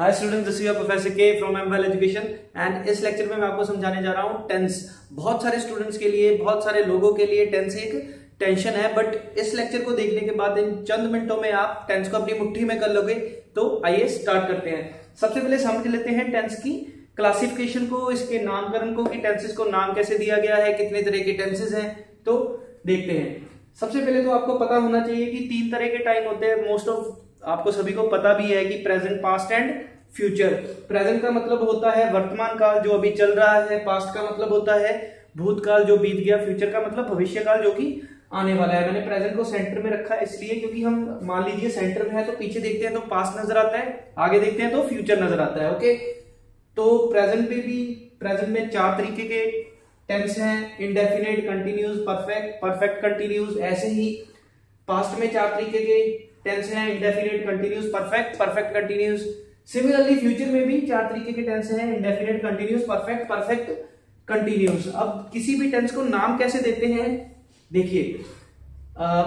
Hi students, this is your professor के from एमवेल education and इस lecture में मैं आपको समझाने जा रहा हूँ टेंस। बहुत सारे स्टूडेंट्स के लिए, बहुत सारे लोगों के लिए टेंस एक टेंशन है, बट इस लेक्चर को देखने के बाद इन चंद मिनटों में आप टेंस को अपनी मुट्ठी में कर लोगे। तो आइए स्टार्ट करते हैं। सबसे पहले समझ लेते हैं टेंस की क्लासिफिकेशन को, इसके नामकरण को, कि टेंसेस को नाम कैसे दिया गया है, कितने तरह के टेंसेस हैं। तो देखते हैं। सबसे पहले तो आपको पता होना चाहिए कि 3 तरह के टाइम होते हैं। मोस्ट ऑफ आपको सभी को पता भी है कि present, past and future. Present का मतलब होता है वर्तमान काल जो अभी चल रहा है, पास्ट का मतलब होता है भूतकाल जो बीत गया, फ्यूचर का मतलब भविष्य काल जो कि आने वाला है। मैंने प्रेजेंट को सेंटर में रखा है इसलिए क्योंकि हम मान लीजिए सेंटर में है तो पीछे देखते हैं तो पास्ट नजर आता है, आगे देखते हैं तो फ्यूचर नजर आता है। ओके, तो प्रेजेंट में भी, प्रेजेंट में 4 तरीके के टेंस हैं, indefinite, continuous, perfect, perfect continuous. ऐसे ही पास्ट में 4 तरीके के टेंस हैं, indefinite, continuous, perfect, perfect continuous. Similarly future में भी 4 तरीके के टेंस हैं, indefinite, continuous, perfect, perfect continuous. अब किसी भी टेंस को नाम कैसे देते हैं, देखिए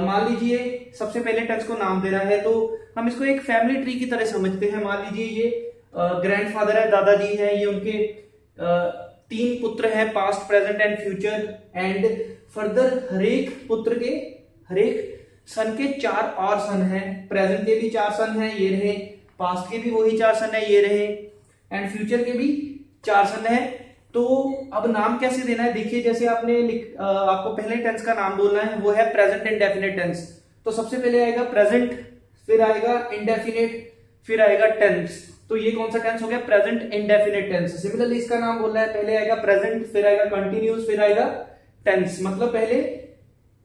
मान लीजिए सबसे पहले टेंस को नाम देना है तो हम इसको एक फैमिली ट्री की तरह समझते हैं। मान लीजिए ये ग्रैंडफादर है, दादाजी है, ये उनके 3 पुत्र हैं, past, present and future. And further हरेक पुत्र के, हरेक सन के 4 और सन हैं। प्रेजेंट के भी 4 सन हैं, ये रहे, पास्ट के भी वही 4 सन है, ये रहे, एंड फ्यूचर के भी 4 सन है। तो अब नाम कैसे देना है, देखिए जैसे आपने आपको पहले टेंस का नाम बोलना है, वो है प्रेजेंट इंडेफिनिट टेंस। तो सबसे पहले आएगा प्रेजेंट, फिर आएगा इंडेफिनिट, फिर आएगा टेंस। तो ये कौन सा टेंस हो गया, प्रेजेंट इंडेफिनिट टेंस। सिमिलरली इसका नाम बोलना है, पहले आएगा प्रेजेंट, फिर आएगा कंटिन्यूस, फिर आएगा टेंस। मतलब पहले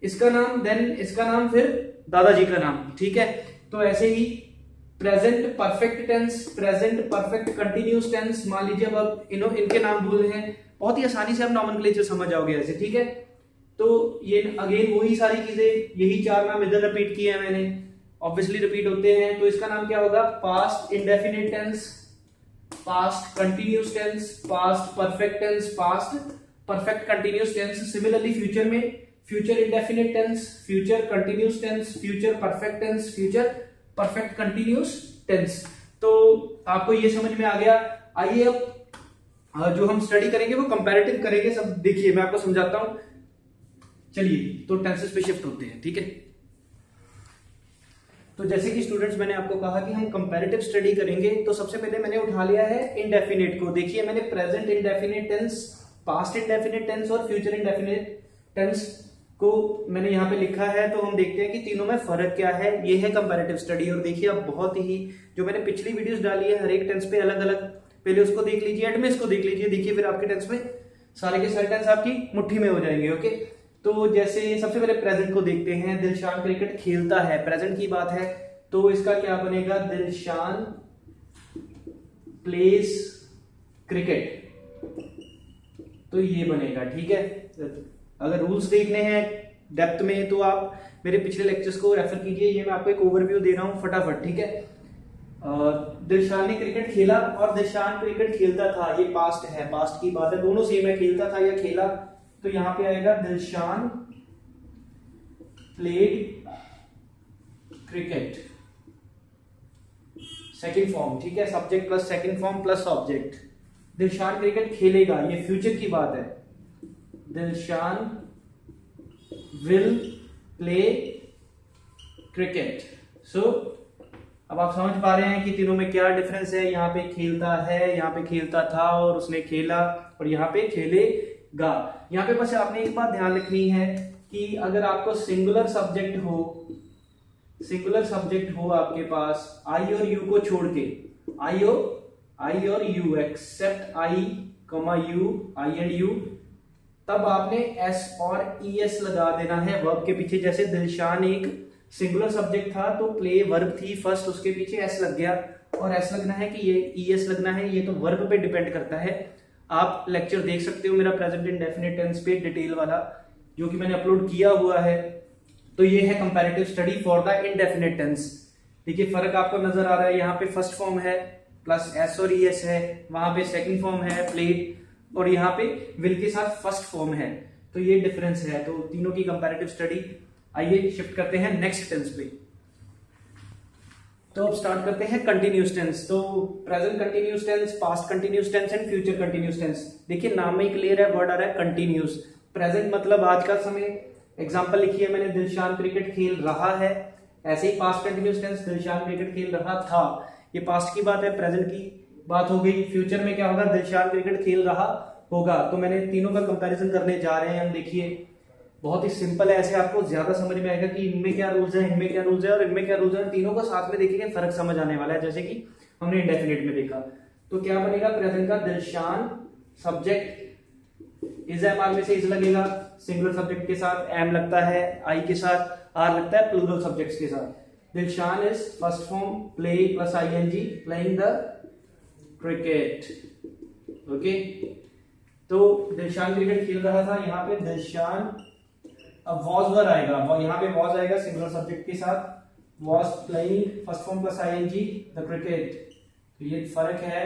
इसका नाम, देन इसका नाम, फिर दादाजी का नाम। ठीक है, तो ऐसे ही present perfect tense, present perfect continuous tense. मान लीजिए अब इनके नाम बोल रहे हैं, बहुत ही आसानी से आप नॉमेनक्लेचर समझ जाओगे ऐसे। ठीक है, तो ये अगेन वही सारी चीजें, यही 4 नाम इधर रिपीट किए हैं मैंने, ऑब्वियसली रिपीट होते हैं। तो इसका नाम क्या होगा, past indefinite tense, past continuous tense, past perfect tense, past perfect continuous tense. Similarly future में future indefinite tense, future continuous tense, future perfect tense, future perfect continuous tense. तो आपको ये समझ में आ गया। आइए अब जो हम स्टडी करेंगे वो कंपैरेटिव करेंगे। सब देखिए मैं आपको समझाता हूं। चलिए तो टेंसेस पे शिफ्ट होते हैं। ठीक है, तो जैसे कि स्टूडेंट्स मैंने आपको कहा कि हम कंपैरेटिव स्टडी करेंगे, तो सबसे पहले मैंने उठा लिया है इंडेफिनिट को। देखिए मैंने present indefinite tense, past indefinite tense और फ्यूचर इंडेफिनिट टेंस को मैंने यहाँ पे लिखा है। तो हम देखते हैं कि तीनों में फर्क क्या है। ये है कंपैरेटिव स्टडी। और देखिए अब बहुत ही, जो मैंने पिछली वीडियोस डाली है हर एक टेंस पे अलग अलग, पहले उसको देख लीजिए, एंड में इसको देख लीजिए। देखिए फिर आपके टेंस में सारे के सारे टेंस आपकी मुट्ठी में हो जाएंगे। ओके, तो जैसे सबसे पहले प्रेजेंट को देखते हैं। दिलशान क्रिकेट खेलता है, प्रेजेंट की बात है, तो इसका क्या बनेगा, दिलशान प्लेस क्रिकेट। तो ये बनेगा। ठीक है, अगर रूल्स देखने हैं डेप्थ में तो आप मेरे पिछले लेक्चर्स को रेफर कीजिए। ये मैं आपको एक ओवरव्यू दे रहा हूं फटाफट। ठीक है, दिलशान ने क्रिकेट खेला और दिलशान क्रिकेट खेलता था, ये पास्ट है, पास्ट की बात है, दोनों सेम है, खेलता था या खेला। तो यहां पे आएगा Dilshan played cricket, second form. ठीक है, subject plus second form plus object. Dilshan cricket खेलेगा, ये फ्यूचर की बात है, दिलशान विल प्ले क्रिकेट। सो अब आप समझ पा रहे हैं कि तीनों में क्या डिफरेंस है। यहाँ पे खेलता है, यहाँ पे खेलता था और उसने खेला, और यहाँ पे खेलेगा। यहाँ पे बस आपने एक बात ध्यान रखनी है कि अगर आपको सिंगुलर सब्जेक्ट हो, सिंगुलर सब्जेक्ट हो आपके पास, आई और यू को छोड़ के, आई और यू, एक्सेप्ट आई कमा यू, आई एंड यू, तब आपने एस और ईएस लगा देना है वर्ब के पीछे। जैसे दिलशान एक सिंगुलर सब्जेक्ट था तो प्ले वर्ब थी फर्स्ट, उसके पीछे एस लग गया, और एस लगना है कि ये ईएस लगना है, ये तो वर्ब पे डिपेंड करता है। आप लेक्चर देख सकते हो मेरा प्रेजेंट इंडेफिनिट टेंस पे डिटेल वाला, जो कि मैंने अपलोड किया हुआ है। तो ये है comparative study for the indefinite tense. देखिए फर्क आपको नजर आ रहा है, यहाँ पे फर्स्ट फॉर्म है प्लस एस और ईएस है, वहां पे सेकंड फॉर्म है प्लेड, और यहाँ पे विल के साथ फर्स्ट फॉर्म है। तो ये डिफरेंस है। तो तीनों की कंपैरेटिव स्टडी। आइए शिफ्ट करते हैं नेक्स्ट टेंस पे। तो अब स्टार्ट करते हैं कंटिन्यूस टेंस। तो present continuous tense, past continuous tense and future continuous tense. देखिए नाम में ही क्लियर है, वर्ड आ रहा है कंटिन्यूस। प्रेजेंट मतलब आज का समय। एग्जांपल लिखी है मैंने, दिलशान क्रिकेट खेल रहा है। ऐसे ही past continuous tense, Dilshan cricket खेल रहा था, ये पास्ट की बात है, प्रेजेंट की बात हो गई। फ्यूचर में क्या होगा, दिलशान क्रिकेट खेल रहा होगा। तो मैंने तीनों का कंपैरिजन करने जा रहे हैं हम। देखिए बहुत ही सिंपल है, ऐसे आपको ज्यादा समझ में आएगा कि इनमें क्या रूल्स है, इनमें क्या रूल्स है और इनमें क्या रूल्स है। तीनों को साथ में देखेंगे, फर्क समझ आने वाला है, जैसे कि हमने इंडेफिनिट में देखा। तो क्या बनेगा प्रेजेंट का, Dilshan subject is am are में से इज लगेगा सिंगुलर सब्जेक्ट के साथ, एम लगता है आई के साथ, आर लगता है प्लूरल सब्जेक्ट्स के साथ। Dilshan is first form play plus ING, playing the cricket. Okay, तो दिलशान क्रिकेट खेल रहा था, यहाँ पे दिलशान, अब वॉज वर आएगा, यहाँ पे वॉज आएगा सिंगुलर सब्जेक्ट के साथ, was playing first form plus ING the cricket. तो ये फर्क है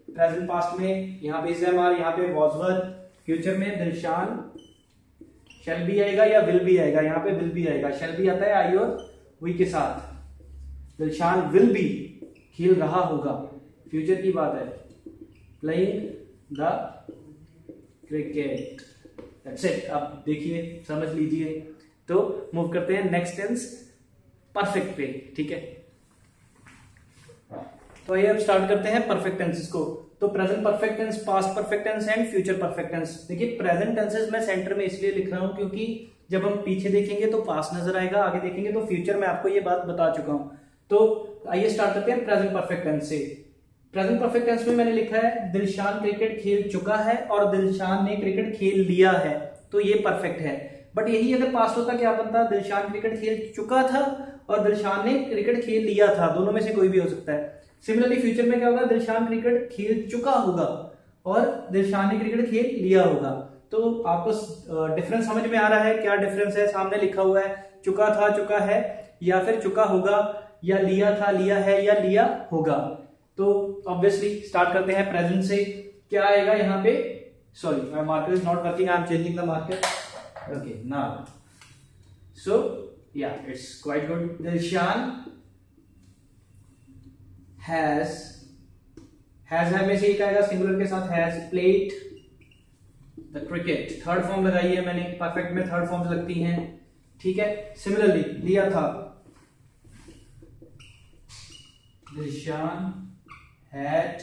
प्रेजेंट पास्ट में, यहाँ पे इज एम आर, यहाँ पे वॉज वर। फ्यूचर में दिलशान शैल बी आएगा या विल बी आएगा, यहाँ पे विल बी आएगा। शैल बी आता है आई और वी के साथ। दिलशान विल बी खेल रहा होगा, फ्यूचर की बात है, playing the cricket. That's it। अब देखिए समझ लीजिए। तो मूव करते हैं नेक्स्ट टेंस परफेक्ट पे, ठीक है। तो ये अब स्टार्ट करते हैं परफेक्ट टेंसेस को। तो present perfect tense, past perfect tense and future perfect tense. देखिए प्रेजेंट टेंसेस मैं सेंटर में इसलिए लिख रहा हूं क्योंकि जब हम पीछे देखेंगे तो पास्ट नजर आएगा, आगे देखेंगे तो फ्यूचर। में आपको ये बात बता चुका हूं। तो आइए स्टार्ट करते हैं प्रेजेंट परफेक्ट टेंस से। प्रेजेंट परफेक्ट टेंस में मैंने लिखा है दिलशान क्रिकेट खेल चुका है और दिलशान ने क्रिकेट खेल लिया है, तो ये परफेक्ट है। बट यही अगर पास्ट होता क्या बनता, दिलशान क्रिकेट खेल चुका था और दिलशान ने क्रिकेट खेल लिया था, दोनों में से कोई भी हो सकता है। सिमिलरली फ्यूचर में क्या होगा, दिलशान क्रिकेट खेल चुका होगा और दिलशान ने क्रिकेट खेल लिया होगा। तो आपको डिफरेंस समझ में आ रहा है, क्या डिफरेंस है, सामने लिखा हुआ है चुका था चुका है, या फिर चुका होगा, या लिया था लिया है, या लिया होगा। तो ऑब्वियसली स्टार्ट करते हैं प्रेजेंट से। क्या आएगा यहाँ पे, sorry my marker is not working, I am changing the marker. Okay now, so yeah it's quite good. Dilshan has है में से एक आएगा सिंगुलर के साथ, has played the cricket. Third form लगाई है मैंने, परफेक्ट में थर्ड फॉर्म्स लगती हैं, ठीक है। सिमिलरली लिया था, दिलशान हैड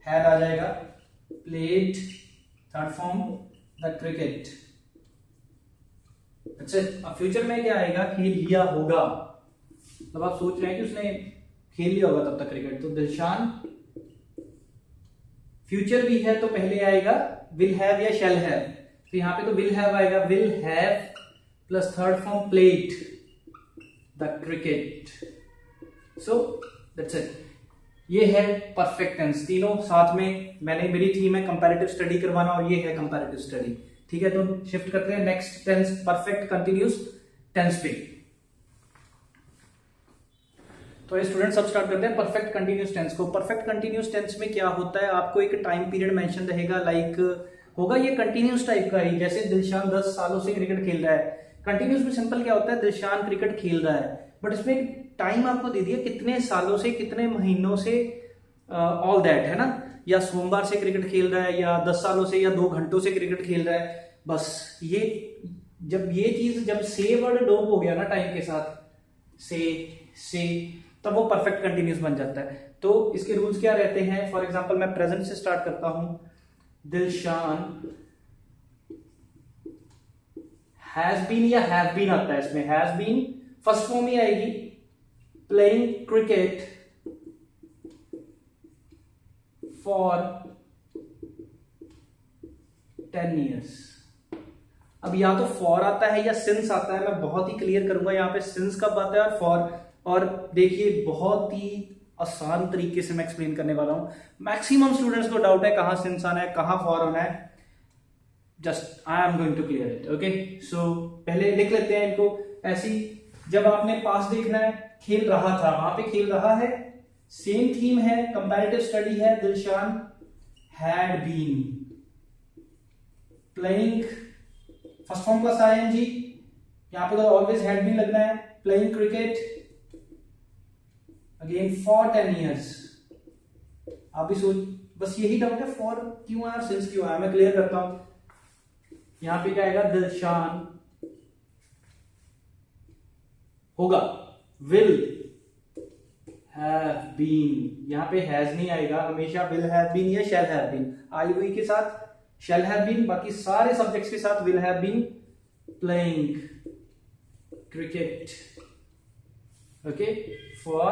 आ जाएगा, played third form the cricket. अच्छा, अब फ्यूचर में क्या आएगा, खेल लिया होगा। तब आप सोच रहे हैं कि उसने खेल लिया होगा तब तक क्रिकेट, तो दिलशान फ्यूचर भी है तो पहले आएगा विल हैव या शैल हैव। तो यहां पे तो विल हैव आएगा, will have plus third form played the cricket. So that's it. ये है परफेक्ट टेंस, तीनों साथ में। मेरी थीम है कंपैरेटिव स्टडी करवाना और ये है कंपैरेटिव स्टडी, ठीक है। तो शिफ्ट करते हैं next tense, perfect continuous tense पे। तो स्टूडेंट्स अब स्टार्ट करते हैं परफेक्ट कंटिन्यूस टेंस को। परफेक्ट कंटिन्यूस टेंस में क्या होता है, आपको एक टाइम पीरियड मेंशन रहेगा, लाइक होगा ये कंटिन्यूस टाइप का ही। जैसे दिलशान 10 सालों से क्रिकेट खेल रहा है, कंटिन्यूस में सिंपल क्या होता है, दिलशान क्रिकेट खेल रहा है, बट इसमें टाइम आपको दे दिया कितने सालों से, कितने महीनों से, ऑल दैट, है ना। या सोमवार से क्रिकेट खेल रहा है, या 10 सालों से, या 2 घंटों से क्रिकेट खेल रहा है। बस ये जब ये चीज, जब से वर्ड डोप हो गया ना टाइम के साथ, से तब वो परफेक्ट कंटिन्यूस बन जाता है। तो इसके रूल्स क्या रहते हैं, फॉर एग्जांपल मैं प्रेजेंट से स्टार्ट करता हूं। दिलशान हैज बीन या हैव बीन आता है इसमें, हैज बीन फर्स्ट फॉर्म ही आएगी, प्लेइंग क्रिकेट फॉर 10 years। अब या तो फॉर आता है या सिंस आता है, मैं बहुत ही क्लियर करूंगा यहाँ पे सिंस कब आता है और फॉर। और देखिए बहुत ही आसान तरीके से मैं एक्सप्लेन करने वाला हूं। मैक्सिमम स्टूडेंट्स को डाउट है कहां सिंस आना है, कहां फॉर होना है। Just I am going to clear it, okay. So पहले लिख लेते हैं इनको ऐसी। जब आपने पास देखना है, खेल रहा था, वहां पे खेल रहा है, सेम थीम है, कंपैरेटिव स्टडी है। Dilshan had been playing, first form plus ING, यहां पे तो ऑलवेज हैड बीन लगना है, playing cricket again for 10 years। आप भी सोच, बस यही डाउट है फॉर क्यों आया, सिंस क्यों आया, मैं क्लियर करता हूं। यहां पे क्या आएगा, दिलशान होगा, विल हैव बीन, यहां पे हैज नहीं आएगा, हमेशा विल हैव बीन या शैल हैव बीन। आई हुई के साथ शैल हैव बीन, बाकी सारे सब्जेक्ट्स के साथ will have been playing cricket, okay, for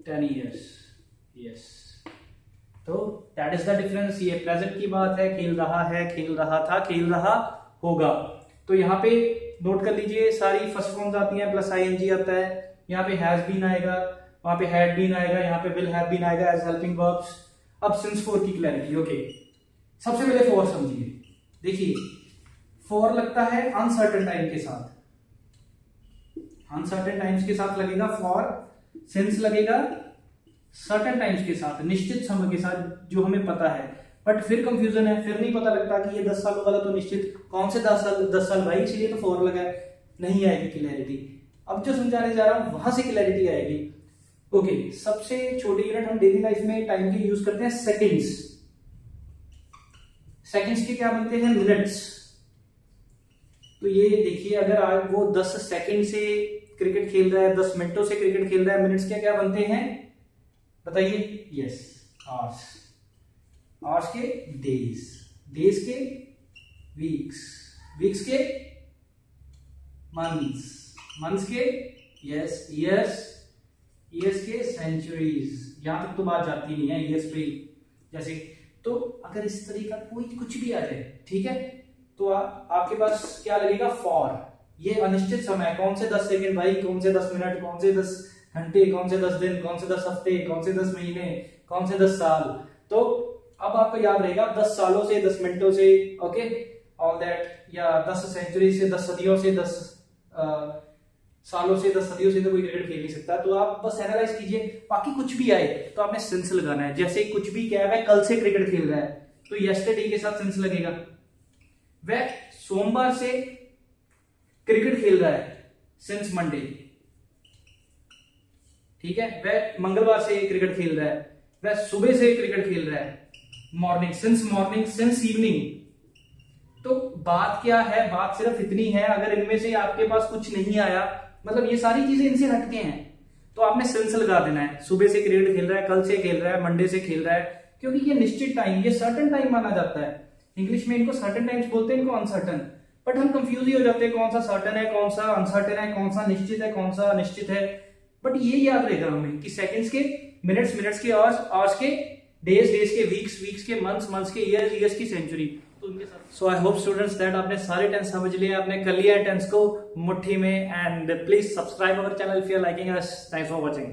10 years। Yes, तो दैट इज द डिफरेंस। ये प्रेजेंट की बात है, खेल रहा है, खेल रहा था, खेल रहा होगा। तो यहाँ पे नोट कर लीजिए, सारी फर्स्ट फॉर्म्स आती हैं, प्लस आईएनजी आता है, यहाँ पे हैज बीन आएगा, वहां पे हैड बीन आएगा, यहाँ पे विल हैव बीन आएगा एज हेल्पिंग वर्ब्स। अब सिंस फॉर की क्लैरिटी, ओके। सबसे पहले फॉर समझिए, देखिए फॉर लगता है अनसर्टेन टाइम के साथ, अनसर्टेन टाइम्स के साथ लगेगा फॉर, सिंस लगेगा सर्टेन टाइम्स के साथ, निश्चित समय के साथ जो हमें पता है। बट फिर कंफ्यूजन है, फिर नहीं पता लगता कि ये 10 सालों वाला तो निश्चित, कौन से 10 साल भाई, इसलिए तो फॉर लगा है, नहीं आएगी क्लैरिटी। अब जो समझाने जा रहा हूं वहां से क्लैरिटी आएगी। ओके, सबसे छोटी यूनिट हम डेली लाइफ में टाइम की यूज करते हैं सेकंड्स। सेकंड्स के क्या बनते हैं, मिनट्स। तो ये देखिए, अगर आज वो 10 सेकंड से क्रिकेट खेल रहा है, 10 मिनटों से क्रिकेट खेल रहा है, मिनट्स के क्या बनते हैं बताइए, यस, आवर्स। आवर्स के डेज, डेज के वीक्स, वीक्स के मंथ्स, मंथ्स के यस ईयर्स, ईयर्स के सेंचुरीज। यहां तक तो बात जाती नहीं है ईयर्स पे, जैसे। तो अगर इस तरह का कोई कुछ भी आ जाए, ठीक है, तो आपके पास क्या लगेगा, फॉर। ये अनिश्चित समय, कौन से 10 सेकंड भाई, कौन से 10 मिनट, कौन से 10 घंटे, कौन से 10 दिन, कौन से 10 हफ्ते, कौन से 10 महीने, कौन से 10 साल। तो अब आपको याद रहेगा 10 सालों से, 10 मिनटों से, ओके, ऑल दैट, या 10 सेंचुरी से, 10 सदियों से, 10 सालों से, 10 सदियों से तो कोई क्रिकेट खेल नहीं सकता। तो आप बस एनालाइज कीजिए, बाकी कुछ भी आए तो आपने सिंस लगाना है। जैसे कुछ भी क्या है, कल से क्रिकेट खेल रहा है तो यस्टरडे के साथ सिंस लगेगा। वह सोमवार से क्रिकेट खेल रहा है, सिंस मंडे, ठीक है। वह मंगलवार से क्रिकेट खेल रहा है, वह सुबह से क्रिकेट खेल रहा है, मॉर्निंग, सिंस इवनिंग। तो बात क्या है, बात सिर्फ इतनी है, अगर इनमें से आपके पास कुछ नहीं आया, मतलब ये सारी चीजें इनसे हटके हैं, तो आपने सिंस लगा देना है। सुबह से क्रिकेट खेल रहा है, कल से खेल रहा है, मंडे से खेल रहा है, क्योंकि ये निश्चित टाइम, ये सर्टेन टाइम माना जाता है। इंग्लिश में इनको सर्टेन टाइम्स बोलते हैं, इनको अनसर्टन। बट हम कंफ्यूज ही हो जाते हैं, कौन सा सर्टेन है, कौन सा अनसर्टेन है, कौन सा निश्चित है, कौन सा अनिश्चित है। बट ये याद रहेगा हमें कि सेकंड्स के मिनट्स, मिनट्स के आवर्स, आवर्स के डेज, डेज के वीक्स, वीक्स के मंथ्स, मंथ्स के ईयर्स, ईयर्स की सेंचुरी। तो उनके साथ सो आई होप स्टूडेंट्स दैट आपने सारे टेंस समझ लिए, आपने कर लिया है टेंस को मुट्ठी में। And please subscribe our channel if you are liking us. Thanks for watching.